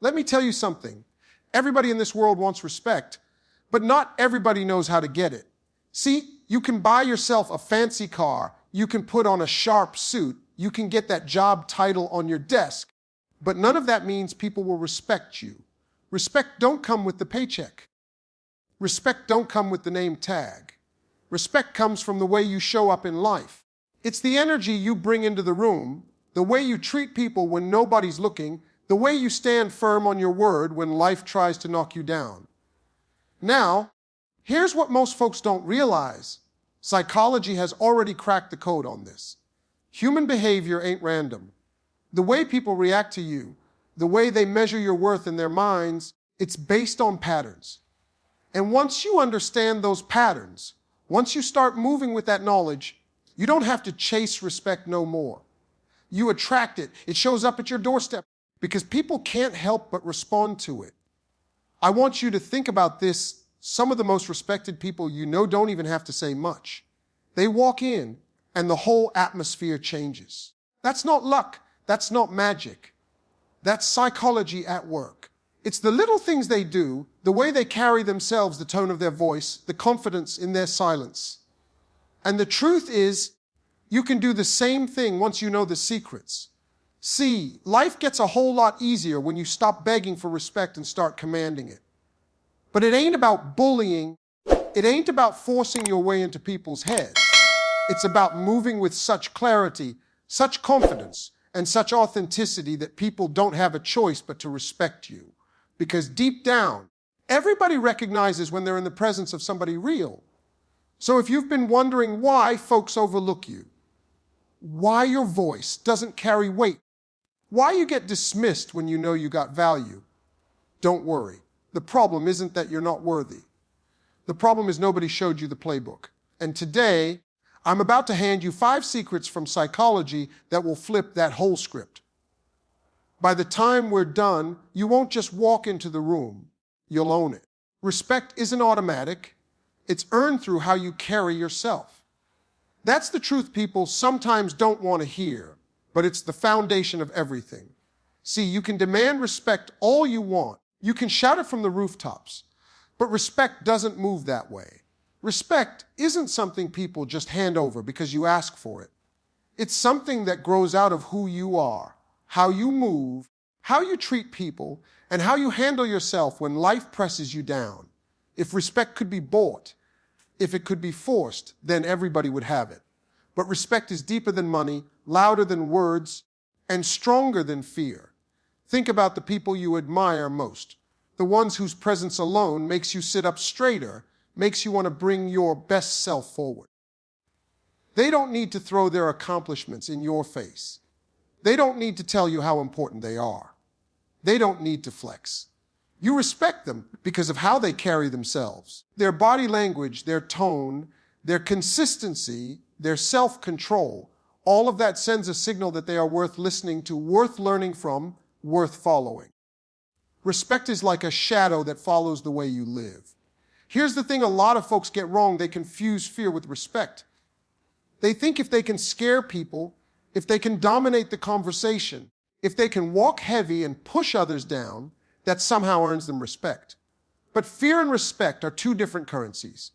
Let me tell you something. Everybody in this world wants respect, but not everybody knows how to get it. See, you can buy yourself a fancy car, you can put on a sharp suit, you can get that job title on your desk, but none of that means people will respect you. Respect don't come with the paycheck. Respect don't come with the name tag. Respect comes from the way you show up in life. It's the energy you bring into the room, the way you treat people when nobody's looking, the way you stand firm on your word when life tries to knock you down. Now, here's what most folks don't realize. Psychology has already cracked the code on this. Human behavior ain't random. The way people react to you, the way they measure your worth in their minds, it's based on patterns. And once you understand those patterns, once you start moving with that knowledge, you don't have to chase respect no more. You attract it. It shows up at your doorstep because people can't help but respond to it. I want you to think about this. Some of the most respected people you know don't even have to say much. They walk in and the whole atmosphere changes. That's not luck. That's not magic. That's psychology at work. It's the little things they do, the way they carry themselves, the tone of their voice, the confidence in their silence. And the truth is, you can do the same thing once you know the secrets. See, life gets a whole lot easier when you stop begging for respect and start commanding it. But it ain't about bullying. It ain't about forcing your way into people's heads. It's about moving with such clarity, such confidence, and such authenticity that people don't have a choice but to respect you. Because deep down, everybody recognizes when they're in the presence of somebody real. So if you've been wondering why folks overlook you, why your voice doesn't carry weight, why you get dismissed when you know you got value, don't worry. The problem isn't that you're not worthy. The problem is nobody showed you the playbook. And today, I'm about to hand you 5 secrets from psychology that will flip that whole script. By the time we're done, you won't just walk into the room, you'll own it. Respect isn't automatic. It's earned through how you carry yourself. That's the truth people sometimes don't want to hear, but it's the foundation of everything. See, you can demand respect all you want. You can shout it from the rooftops, but respect doesn't move that way. Respect isn't something people just hand over because you ask for it. It's something that grows out of who you are, how you move, how you treat people, and how you handle yourself when life presses you down. If respect could be bought, if it could be forced, then everybody would have it. But respect is deeper than money, louder than words, and stronger than fear. Think about the people you admire most, the ones whose presence alone makes you sit up straighter, makes you want to bring your best self forward. They don't need to throw their accomplishments in your face. They don't need to tell you how important they are. They don't need to flex. You respect them because of how they carry themselves. Their body language, their tone, their consistency, their self-control, all of that sends a signal that they are worth listening to, worth learning from, worth following. Respect is like a shadow that follows the way you live. Here's the thing a lot of folks get wrong. They confuse fear with respect. They think if they can scare people, if they can dominate the conversation, if they can walk heavy and push others down, that somehow earns them respect. But fear and respect are 2 different currencies.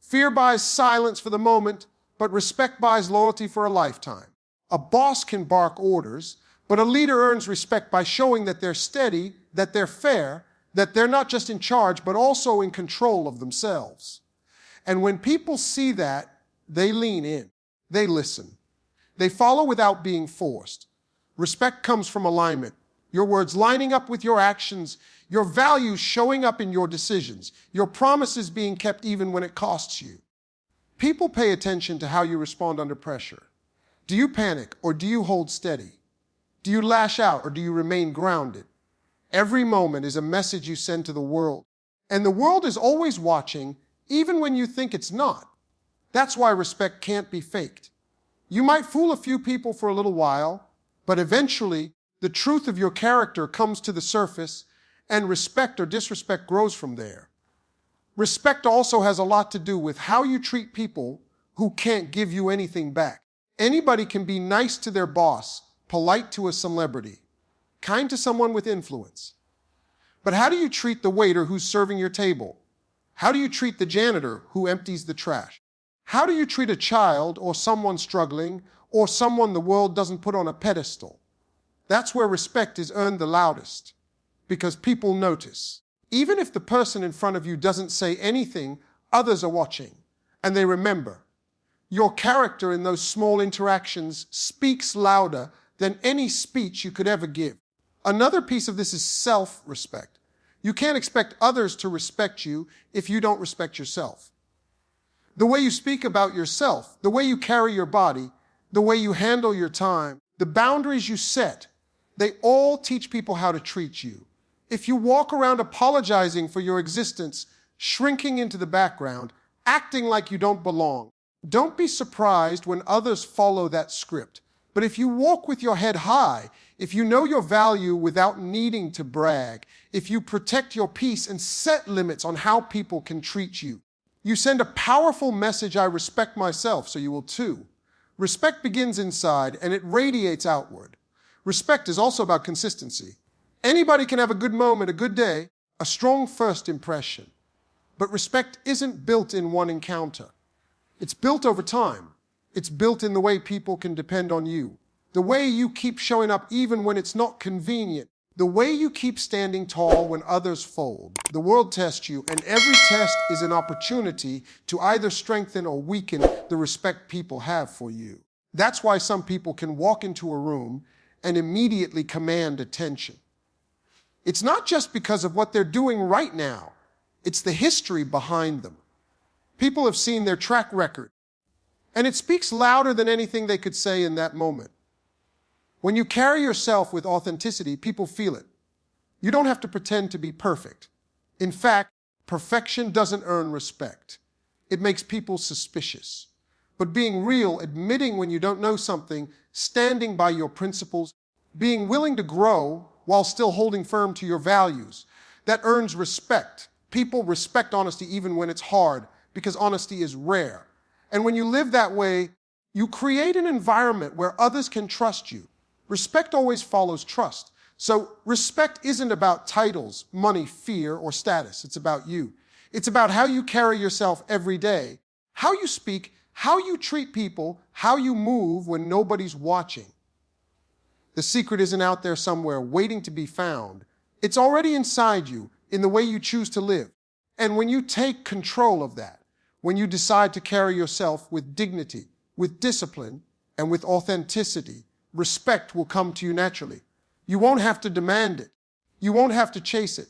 Fear buys silence for the moment, but respect buys loyalty for a lifetime. A boss can bark orders, but a leader earns respect by showing that they're steady, that they're fair, that they're not just in charge, but also in control of themselves. And when people see that, they lean in, they listen. They follow without being forced. Respect comes from alignment. Your words lining up with your actions, your values showing up in your decisions, your promises being kept even when it costs you. People pay attention to how you respond under pressure. Do you panic or do you hold steady? Do you lash out or do you remain grounded? Every moment is a message you send to the world. And the world is always watching, even when you think it's not. That's why respect can't be faked. You might fool a few people for a little while, but eventually, the truth of your character comes to the surface, and respect or disrespect grows from there. Respect also has a lot to do with how you treat people who can't give you anything back. Anybody can be nice to their boss, polite to a celebrity, kind to someone with influence. But how do you treat the waiter who's serving your table? How do you treat the janitor who empties the trash? How do you treat a child or someone struggling or someone the world doesn't put on a pedestal? That's where respect is earned the loudest, because people notice. Even if the person in front of you doesn't say anything, others are watching, and they remember. Your character in those small interactions speaks louder than any speech you could ever give. Another piece of this is self-respect. You can't expect others to respect you if you don't respect yourself. The way you speak about yourself, the way you carry your body, the way you handle your time, the boundaries you set, they all teach people how to treat you. If you walk around apologizing for your existence, shrinking into the background, acting like you don't belong, don't be surprised when others follow that script. But if you walk with your head high, if you know your value without needing to brag, if you protect your peace and set limits on how people can treat you, you send a powerful message, I respect myself, so you will too. Respect begins inside and it radiates outward. Respect is also about consistency. Anybody can have a good moment, a good day, a strong first impression. But respect isn't built in one encounter. It's built over time. It's built in the way people can depend on you. The way you keep showing up even when it's not convenient. The way you keep standing tall when others fold. The world tests you, and every test is an opportunity to either strengthen or weaken the respect people have for you. That's why some people can walk into a room and immediately command attention. It's not just because of what they're doing right now. It's the history behind them. People have seen their track record, and it speaks louder than anything they could say in that moment. When you carry yourself with authenticity, people feel it. You don't have to pretend to be perfect. In fact, perfection doesn't earn respect. It makes people suspicious. But being real, admitting when you don't know something, standing by your principles, being willing to grow while still holding firm to your values, that earns respect. People respect honesty even when it's hard, because honesty is rare. And when you live that way, you create an environment where others can trust you. Respect always follows trust. So respect isn't about titles, money, fear, or status. It's about you. It's about how you carry yourself every day, how you speak, how you treat people, how you move when nobody's watching. The secret isn't out there somewhere waiting to be found. It's already inside you in the way you choose to live. And when you take control of that, when you decide to carry yourself with dignity, with discipline, and with authenticity, respect will come to you naturally. You won't have to demand it. You won't have to chase it.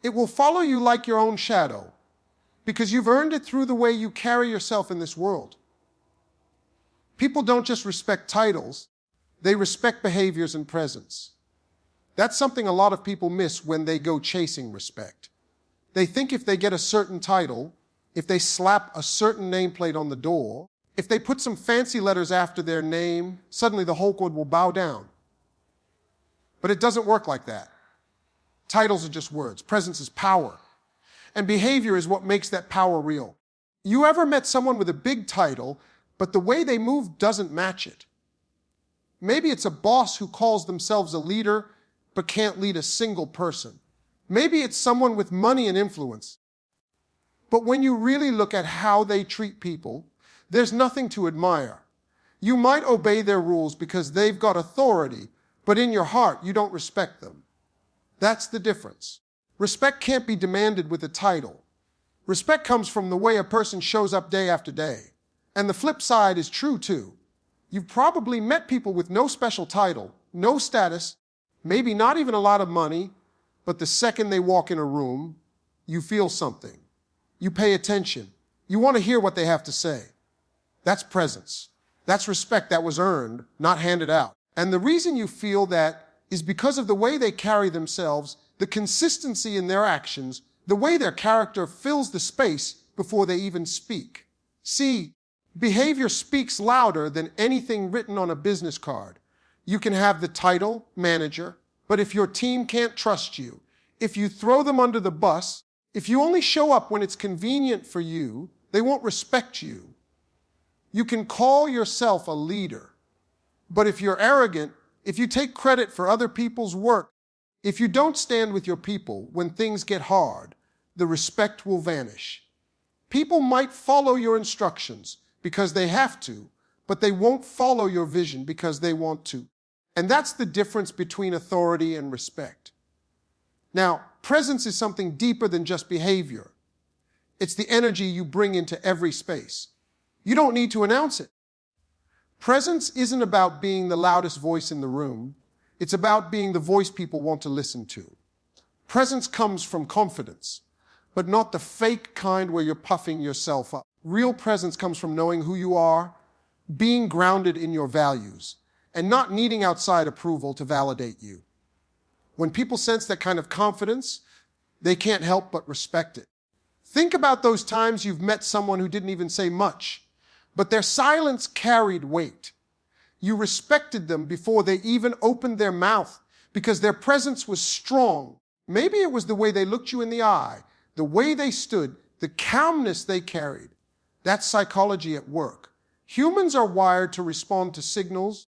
It will follow you like your own shadow, because you've earned it through the way you carry yourself in this world. People don't just respect titles, they respect behaviors and presence. That's something a lot of people miss when they go chasing respect. They think if they get a certain title, if they slap a certain nameplate on the door, if they put some fancy letters after their name, suddenly the whole world will bow down. But it doesn't work like that. Titles are just words. Presence is power. And behavior is what makes that power real. You ever met someone with a big title, but the way they move doesn't match it? Maybe it's a boss who calls themselves a leader, but can't lead a single person. Maybe it's someone with money and influence. But when you really look at how they treat people, there's nothing to admire. You might obey their rules because they've got authority, but in your heart, you don't respect them. That's the difference. Respect can't be demanded with a title. Respect comes from the way a person shows up day after day. And the flip side is true too. You've probably met people with no special title, no status, maybe not even a lot of money, but the second they walk in a room, you feel something. You pay attention. You want to hear what they have to say. That's presence. That's respect that was earned, not handed out. And the reason you feel that is because of the way they carry themselves, the consistency in their actions, the way their character fills the space before they even speak. See, behavior speaks louder than anything written on a business card. You can have the title, manager, but if your team can't trust you, if you throw them under the bus, if you only show up when it's convenient for you, they won't respect you. You can call yourself a leader, but if you're arrogant, if you take credit for other people's work, If you don't stand with your people when things get hard, the respect will vanish. People might follow your instructions because they have to, but they won't follow your vision because they want to. And that's the difference between authority and respect. Now, presence is something deeper than just behavior. It's the energy you bring into every space. You don't need to announce it. Presence isn't about being the loudest voice in the room. It's about being the voice people want to listen to. Presence comes from confidence, but not the fake kind where you're puffing yourself up. Real presence comes from knowing who you are, being grounded in your values, and not needing outside approval to validate you. When people sense that kind of confidence, they can't help but respect it. Think about those times you've met someone who didn't even say much, but their silence carried weight. You respected them before they even opened their mouth because their presence was strong. Maybe it was the way they looked you in the eye, the way they stood, the calmness they carried. That's psychology at work. Humans are wired to respond to signals,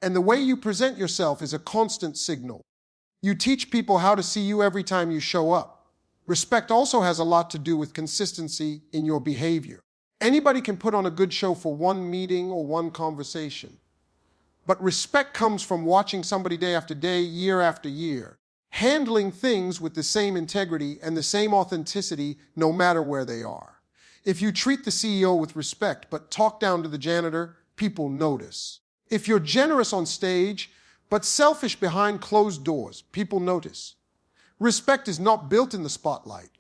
and the way you present yourself is a constant signal. You teach people how to see you every time you show up. Respect also has a lot to do with consistency in your behavior. Anybody can put on a good show for one meeting or one conversation. But respect comes from watching somebody day after day, year after year, handling things with the same integrity and the same authenticity no matter where they are. If you treat the CEO with respect but talk down to the janitor, people notice. If you're generous on stage but selfish behind closed doors, people notice. Respect is not built in the spotlight.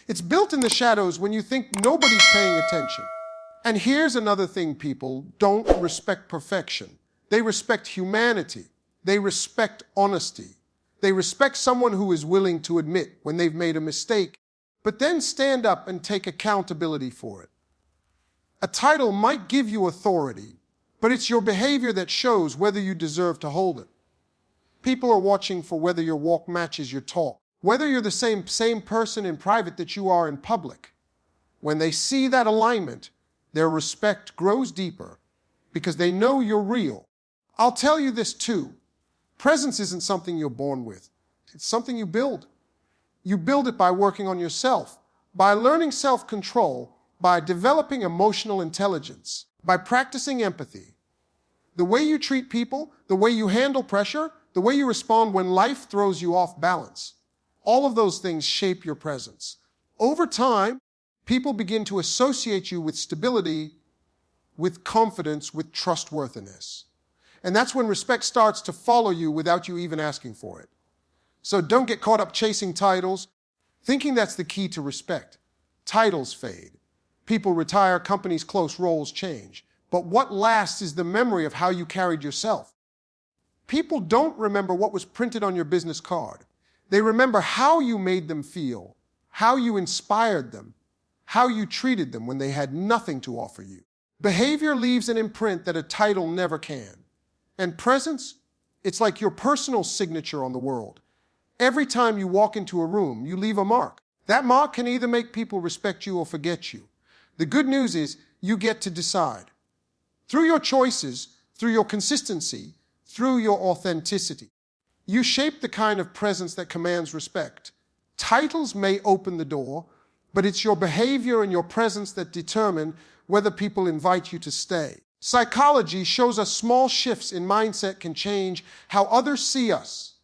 It's built in the shadows when you think nobody's paying attention. And here's another thing: people don't respect perfection. They respect humanity. They respect honesty. They respect someone who is willing to admit when they've made a mistake, but then stand up and take accountability for it. A title might give you authority, but it's your behavior that shows whether you deserve to hold it. People are watching for whether your walk matches your talk, whether you're the same person in private that you are in public. When they see that alignment, their respect grows deeper because they know you're real. I'll tell you this too. Presence isn't something you're born with. It's something you build. You build it by working on yourself, by learning self-control, by developing emotional intelligence, by practicing empathy. The way you treat people, the way you handle pressure, the way you respond when life throws you off balance, all of those things shape your presence. Over time, people begin to associate you with stability, with confidence, with trustworthiness. And that's when respect starts to follow you without you even asking for it. So don't get caught up chasing titles, thinking that's the key to respect. Titles fade. People retire, companies close, roles change. But what lasts is the memory of how you carried yourself. People don't remember what was printed on your business card. They remember how you made them feel, how you inspired them, how you treated them when they had nothing to offer you. Behavior leaves an imprint that a title never can. And presence, it's like your personal signature on the world. Every time you walk into a room, you leave a mark. That mark can either make people respect you or forget you. The good news is you get to decide. Through your choices, through your consistency, through your authenticity, you shape the kind of presence that commands respect. Titles may open the door, but it's your behavior and your presence that determine whether people invite you to stay. Psychology shows us small shifts in mindset can change how others see us.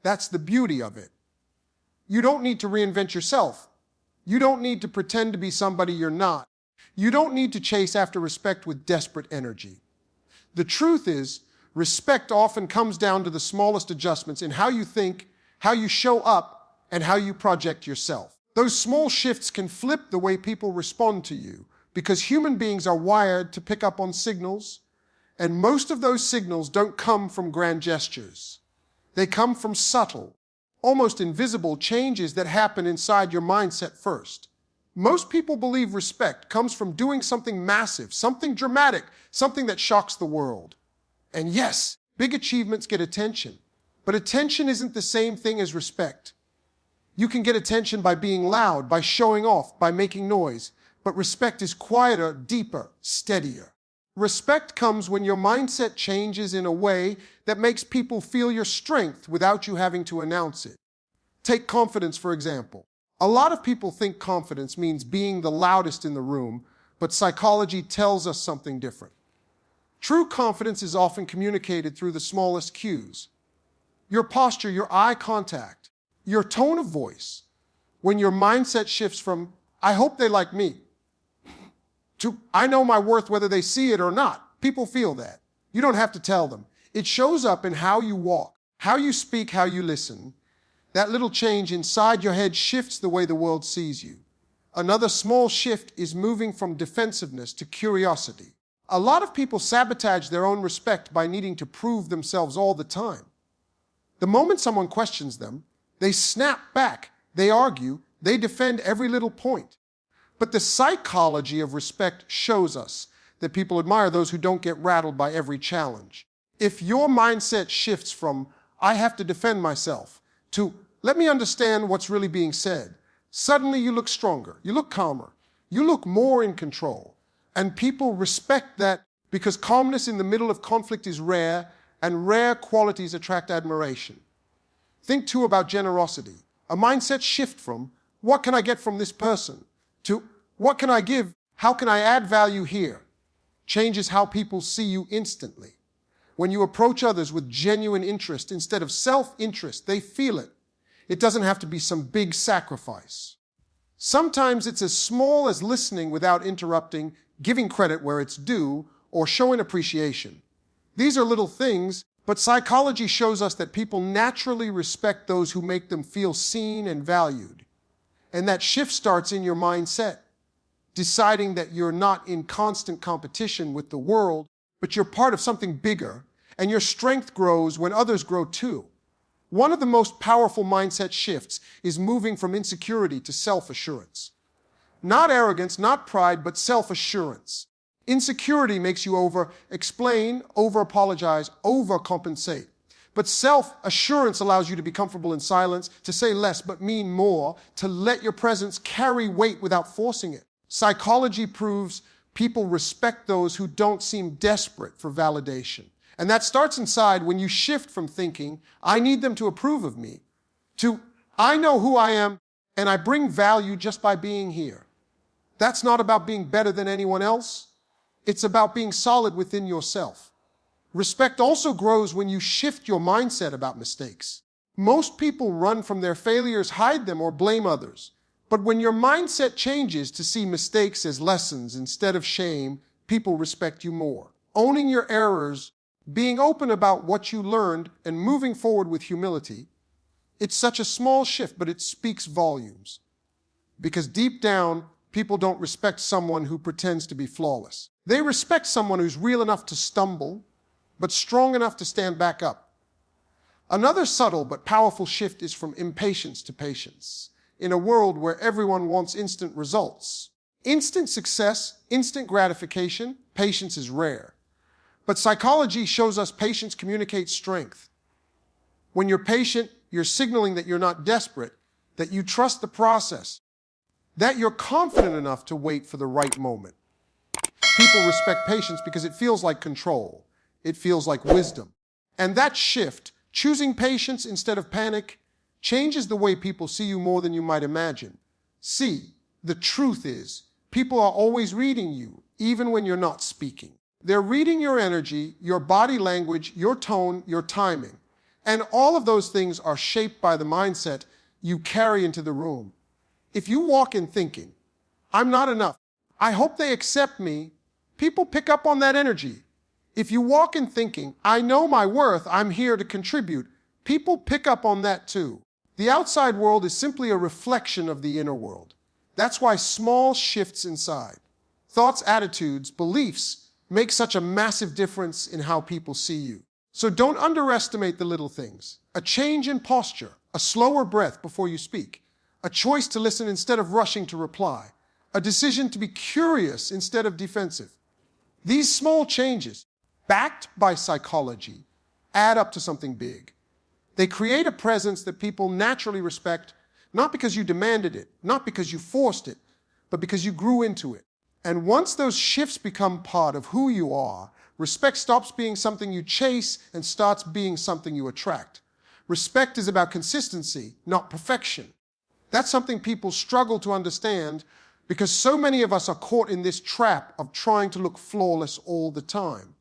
That's the beauty of it. You don't need to reinvent yourself. You don't need to pretend to be somebody you're not. You don't need to chase after respect with desperate energy. The truth is, respect often comes down to the smallest adjustments in how you think, how you show up, and how you project yourself. Those small shifts can flip the way people respond to you because human beings are wired to pick up on signals, and most of those signals don't come from grand gestures. They come from subtle, almost invisible changes that happen inside your mindset first. Most people believe respect comes from doing something massive, something dramatic, something that shocks the world. And yes, big achievements get attention, but attention isn't the same thing as respect. You can get attention by being loud, by showing off, by making noise, but respect is quieter, deeper, steadier. Respect comes when your mindset changes in a way that makes people feel your strength without you having to announce it. Take confidence, for example. A lot of people think confidence means being the loudest in the room, but psychology tells us something different. True confidence is often communicated through the smallest cues. Your posture, your eye contact, your tone of voice. When your mindset shifts from, I hope they like me, to, I know my worth whether they see it or not. People feel that. You don't have to tell them. It shows up in how you walk, how you speak, how you listen. That little change inside your head shifts the way the world sees you. Another small shift is moving from defensiveness to curiosity. A lot of people sabotage their own respect by needing to prove themselves all the time. The moment someone questions them, they snap back, they argue, they defend every little point. But the psychology of respect shows us that people admire those who don't get rattled by every challenge. If your mindset shifts from, I have to defend myself, to, let me understand what's really being said, suddenly you look stronger, you look calmer, you look more in control. And people respect that because calmness in the middle of conflict is rare, and rare qualities attract admiration. Think too about generosity. A mindset shift from, what can I get from this person, to, what can I give, how can I add value here, changes how people see you instantly. When you approach others with genuine interest instead of self-interest, they feel it. It doesn't have to be some big sacrifice. Sometimes it's as small as listening without interrupting, giving credit where it's due, or showing appreciation. These are little things, but psychology shows us that people naturally respect those who make them feel seen and valued. And that shift starts in your mindset, deciding that you're not in constant competition with the world, but you're part of something bigger, and your strength grows when others grow too. One of the most powerful mindset shifts is moving from insecurity to self-assurance. Not arrogance, not pride, but self-assurance. Insecurity makes you over-explain, over-apologize, over-compensate. But self-assurance allows you to be comfortable in silence, to say less but mean more, to let your presence carry weight without forcing it. Psychology proves people respect those who don't seem desperate for validation. And that starts inside when you shift from thinking, I need them to approve of me, to, I know who I am and I bring value just by being here. That's not about being better than anyone else. It's about being solid within yourself. Respect also grows when you shift your mindset about mistakes. Most people run from their failures, hide them, or blame others. But when your mindset changes to see mistakes as lessons instead of shame, people respect you more. Owning your errors, being open about what you learned, and moving forward with humility, it's such a small shift, but it speaks volumes. Because deep down, people don't respect someone who pretends to be flawless. They respect someone who's real enough to stumble, but strong enough to stand back up. Another subtle but powerful shift is from impatience to patience. In a world where everyone wants instant results, instant success, instant gratification, patience is rare. But psychology shows us patience communicates strength. When you're patient, you're signaling that you're not desperate, that you trust the process, that you're confident enough to wait for the right moment. People respect patience because it feels like control. It feels like wisdom. And that shift, choosing patience instead of panic, changes the way people see you more than you might imagine. See, the truth is, people are always reading you, even when you're not speaking. They're reading your energy, your body language, your tone, your timing. And all of those things are shaped by the mindset you carry into the room. If you walk in thinking, I'm not enough, I hope they accept me, people pick up on that energy. If you walk in thinking, I know my worth, I'm here to contribute, people pick up on that too. The outside world is simply a reflection of the inner world. That's why small shifts inside, thoughts, attitudes, beliefs, make such a massive difference in how people see you. So don't underestimate the little things. A change in posture, a slower breath before you speak, a choice to listen instead of rushing to reply, a decision to be curious instead of defensive. These small changes, backed by psychology, add up to something big. They create a presence that people naturally respect, not because you demanded it, not because you forced it, but because you grew into it. And once those shifts become part of who you are, respect stops being something you chase and starts being something you attract. Respect is about consistency, not perfection. That's something people struggle to understand because so many of us are caught in this trap of trying to look flawless all the time.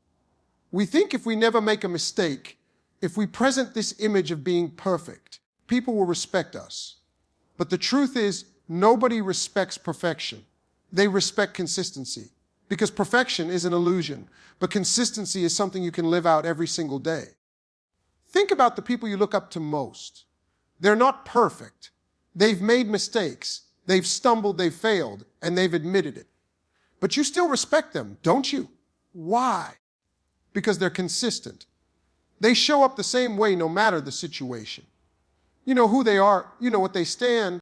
We think if we never make a mistake, if we present this image of being perfect, people will respect us. But the truth is, nobody respects perfection. They respect consistency. Because perfection is an illusion, but consistency is something you can live out every single day. Think about the people you look up to most. They're not perfect. They've made mistakes. They've stumbled, they've failed, and they've admitted it. But you still respect them, don't you? Why? Because they're consistent. They show up the same way no matter the situation. You know who they are, you know what they stand